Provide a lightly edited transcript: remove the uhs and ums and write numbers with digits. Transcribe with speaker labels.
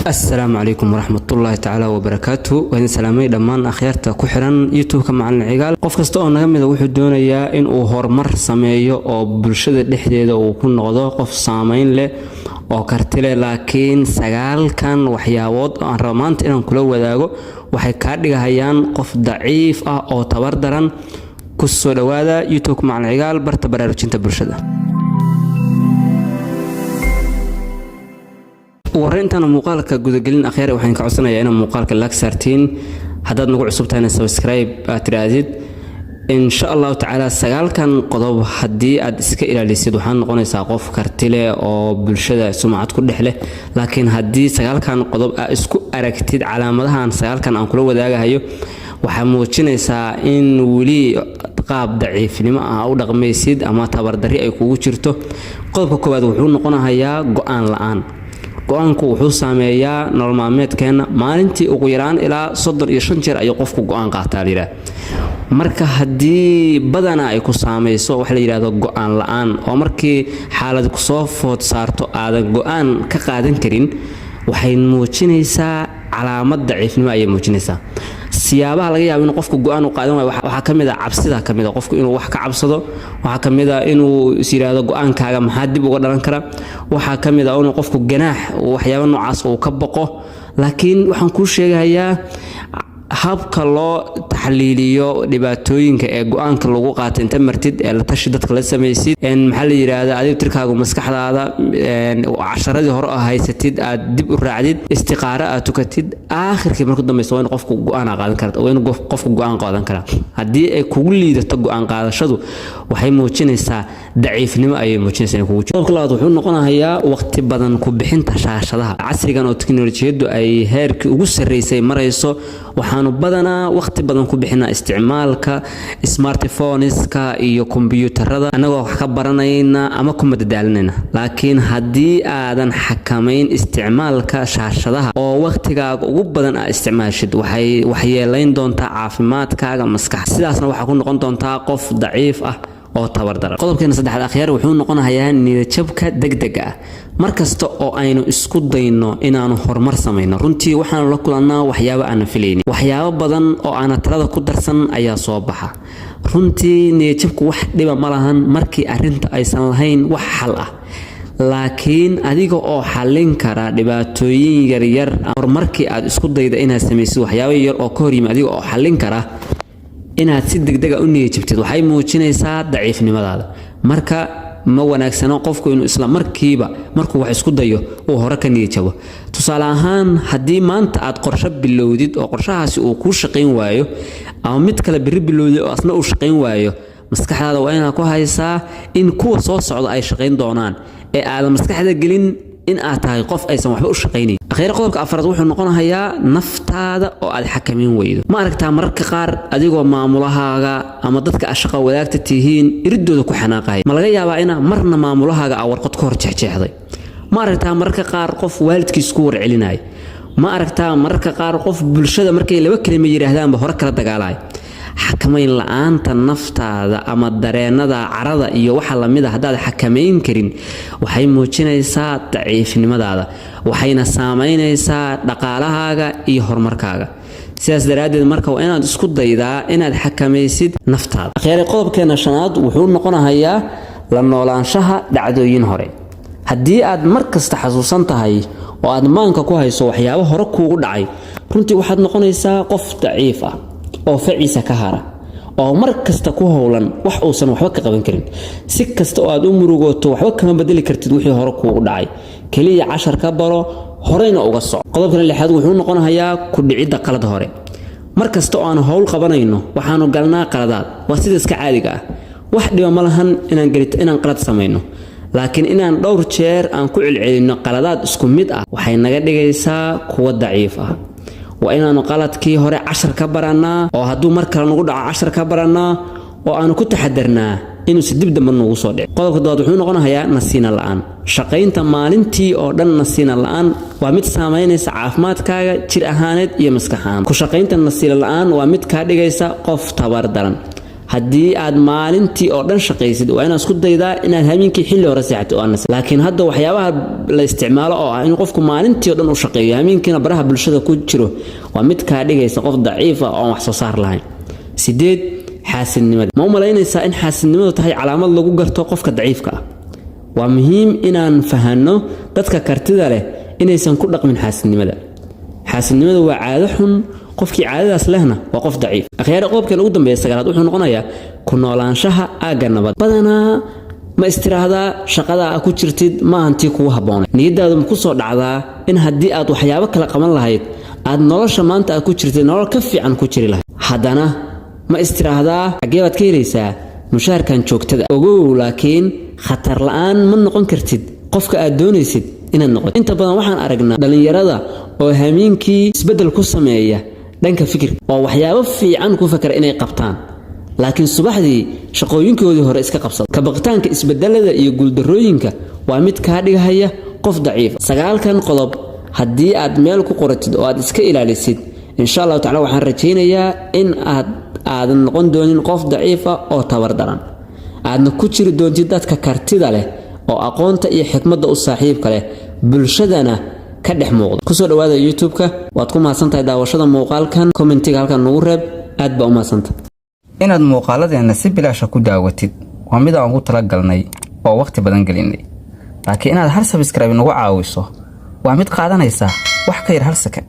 Speaker 1: السلام عليكم ورحمة الله تعالى وبركاته وإن سلامي دمان أخيارتا كحران يوتيوب كمعلن عقال قف كستoo naga mid wuxuu doonayaa in uu horumar sameeyo oo bulshada dhexdeeda uu ku noqdo qof saameyn leh oo karti leh laakiin sagaalkan waxyaabood aan rabo maanta inaan kula wadaago waxay ka dhigayaan qof daciif ah oo tabar daran ku soo dhawaada youtube macalin cigaal barta baraarujinta bulshada warintana muuqaalka gudagelin akhiir waxaan ka codsanayaa in muuqaalka like saartiin haddaad nagu cusub tahay subscribe tiraadid in sha Allah ta'ala sagaalkan qodob hadii aad iska ilaalisid waxaan noqonaysaa qof karti leh oo bulshada sumcad ku dhexleh laakiin hadii sagaalkan qodob aad isku aragtid calaamadahan sagaalkan aan kula wadaagayo waxa muujinaysaa in wali qaab daciifnimo ah u dhaqmaysid ama tabar dari ay kugu jirto qodobka koowaad wuxuu noqonayaa go'aan la'aan go'aanku wuxuu saameeyaa nolol maalmeedkeena maalintii ugu yaraan ilaa 35 jeer ayuu qofku go'aan qaataa liraa marka hadii badana ay ku saameyso wax la yiraahdo go'aan la'aan oo markii xaalad ku soo food saarto aad go'aan ka qaadan karin waxay muujinaysaa calaamad daciifnimo ay muujinaysaa siyaabaha laga yaabo in qofku go'aan u qaadan waayo waxa kamid ah cabsida kamid ah qofku inuu wax ka cabsado waxa kamid ah inuu isiraado go'aankaaga maxaa dib uga dhalan kara waxa kamid ah inuu qofku ganaax waxyaabo noocaas uu ka baqo laakiin waxaan ku sheegayaa habka loo taxliiliyo dhibaatooyinka ee go'aanka lagu qaato inta martid ee la tashi dadka la sameeysid in maxaa la yiraahdaa adiga tirkaagu maskaxdaada casharadii hore haysatid aad dib u raacdid istiqaara aad tukatid aakhirkii markuu dambayso in qofku go'aan qaadan karo oo in qofku go'aan qaadan kara hadii ay kugu liidato go'aan qaadashadu waxay muujinaysaa daciifnimo ay muujinaysaa in kugu jiro qofka labaad wuxuu noqonayaa waqti badan ku bixinta shaashadaha casrigan oo tiknoolajiyadu ay heerkii ugu sareysay marayso waxaanu badana waqti badan ku bixinaa isticmaalka smartphoneska iyo kombiyuutarada anagoo wax ka baranayna ama ku madadaalinayna laakiin hadii aadan xakameyn isticmaalka shaashadaha oo waqtigaaga ugu badan aad isticmaashid waxay yeelayn doontaa caafimaadkaaga maskax sidaasna waxa ku noqon doontaa qof daciif ah oo tabar daran qodobkeena saddexaad akhiir wuxuu noqonayaa niyadjabka degdega ah markasta oo aynu isku dayno inaanu horumar sameeyno runtii waxaan la kulannaa waxyaabo aan filaynin waxyaabo badan oo aan talada ku darsan ayaa soo baxa runtii niyadjabku wax dhiba ma lahan markii arinta aysan lahayn wax xal ah laakiin adiga oo xalin kara dhibaatooyin yar yar horumarkii aad isku dayda inaad sameysid waxyaabo yar oo ka hor yimid adiga oo xalin kara inaad si degdeg ah u niyadjabtid waxay muujinaysaa daciifnimadaada marka ma wanaagsano qofku inuu isla markiiba markuu wax isku dayo uu hore ka niyadjabo tusaale ahaan hadii maanta aad qorshe bilowdid oo qorshahaasi uu ku shaqeyn waayo ama mid kale biri bilowday oo asna uu shaqeyn waayo maskaxdaada waa inaad ku haysaa in kuwa soo socda ay shaqeyn doonaan ee aad maskaxda gelin in aad tahay qof aysan waxba u shaqeynin akhiir qodobka afraad wuxuu noqonayaa naftaada oo aad xakameyn weydo ma aragtaa mararka qaar adigoo maamulahaaga ama dadka shaqo wadaagta tihiin iridooda ku xanaaqay ma laga yaabaa in marna maamulahaaga aad warqad ka hor jeexjeexday ma aragtaa mararka qaar qof waalidkiis ku warcelinay ma aragtaa mararka qaar qof bulshada markay laba kalima yiraahdaan hore kala dagaalay xakameyn la'aanta naftaada ama dareenada carada iyo waxa la mid ah hadaad xakameyn karin waxay muujinaysaa daciifnimadaada waxayna saameynaysaa dhaqaalahaaga iyo horumarkaaga sidaas daraadeed marka waa inaad isku daydaa inaad xakameysid naftaada akhiir qodobkeena shanaad wuxuu noqonayaa la noolaanshaha dhacdooyin hore hadii aad markasta xasuusan tahay oo aad maanka ku hayso waxyaabo hore kuugu dhacay runtii waxaad noqonaysaa qof daciif ah oo faciisa ka hara oo markasta ku howlan wax uusan waxba ka qaban karin si kasta oo aad u murugoto waxba kama bedeli kartid wixii hore kuugu dhacay kaliya cashar ka baro horeyna uga soco qodobka lixaad wuxuu noqonayaa ku dhicidda qalad hore markasta oo aan howl qabanayno waxaanu galnaa qaladaad waa sida iska caadiga ah wax dhiba ma lahan inaan qalad sameeyno laakiin inaan dhowr jeer aan ku celcelino qaladaad isku mid ah waxay naga dhigaysaa kuwa daciif ah waa inaanu qaladkii hore cashar ka baranaa oo hadduu mar kale nagu dhaco cashar ka baranaa oo aanu ku taxadarnaa inuu si dib dambe nagu soo dhici qodobka dood wuxuu noqonayaa nasiina la'aan shaqaynta maalintii oo dhan nasiina la'aan waa mid saameynaysa caafimaadkaaga jir ahaaneed iyo maskax ahaan ku shaqaynta nasiina la'aan waa mid ka dhigaysa qof tabar daran haddii aad maalintii oo dhan shaqaysid waa inaad isku daydaa inaad habeenkii xilli hore seexato oo nas laakiin hadda waxyaabaha la isticmaalo oo ah in qofku maalintii oo dhan u shaqeeyo habeenkiina baraha bulshada ku jiro waa mid ka dhigaysa qof daciif ah oo wax soo saar lahayn 8 xaasidnimada ma u malaynaysaa in xaasidnimadu tahay calaamad lagu garto qofka daciifka ah waa muhiim inaan fahanno dadka kartida leh inaysan ku dhaqmin xaasidnimada waa caado xun qofkii caadadaas lehna waa qof daciif akhyaar qodobkan ugu dambeeya sagaalaad wuxuu noqonayaa ku noolaanshaha aaga nabad badanaa ma istiraahdaa shaqada aad ku jirtid ma ahantii kugu habboonay niyadaadu ma ku soo dhacdaa in haddii aad waxyaabo kala qaban lahayd aad nolosha maanta aad ku jirtid nolol ka fiican ku jiri lahayd haddana ma istiraahdaa xaggee baad ka helaysaa mushaharkan joogtada ogow laakiin khatar la'aan ma noqon kartid qofka aad doonaysid inaad noqoto inta badan waxaan aragnaa dhalinyarada oo habeenkii isbeddel ku sameeya dhanka fikirka oo waxyaabo fiican ku fakara inay qabtaan laakiin subaxdii shaqooyinkoodii hore iska qabsada ka baqitaanka isbeddelada iyo guuldarrooyinka waa mid kaa dhigahaya qof daciif sagaalkan qodob haddii aad meel ku qoratid oo aad iska ilaalisid insha Allah taala waxaan rajaynayaa in aadan noqon doonin qof daciif ah oo tabar daran aadna ku jiri doontid dadka kartida leh oo aqoonta iyo xikmadda u saaxiibka leh bulshadana ka dhex muuqda ku soo dhawaada YouTube-ka waad ku mahadsantahay daawashada muuqaalkan commentiga halkan nagu reeb aad baa u mahadsantahay
Speaker 2: inaad muuqaaladeena si bilaash ku daawatid waa mid aan ugu talagalnay oo waqti badan gelinay laakiin inaad hal subscribe nagu caawiso waa mid qaadanaysa wax ka yar hal second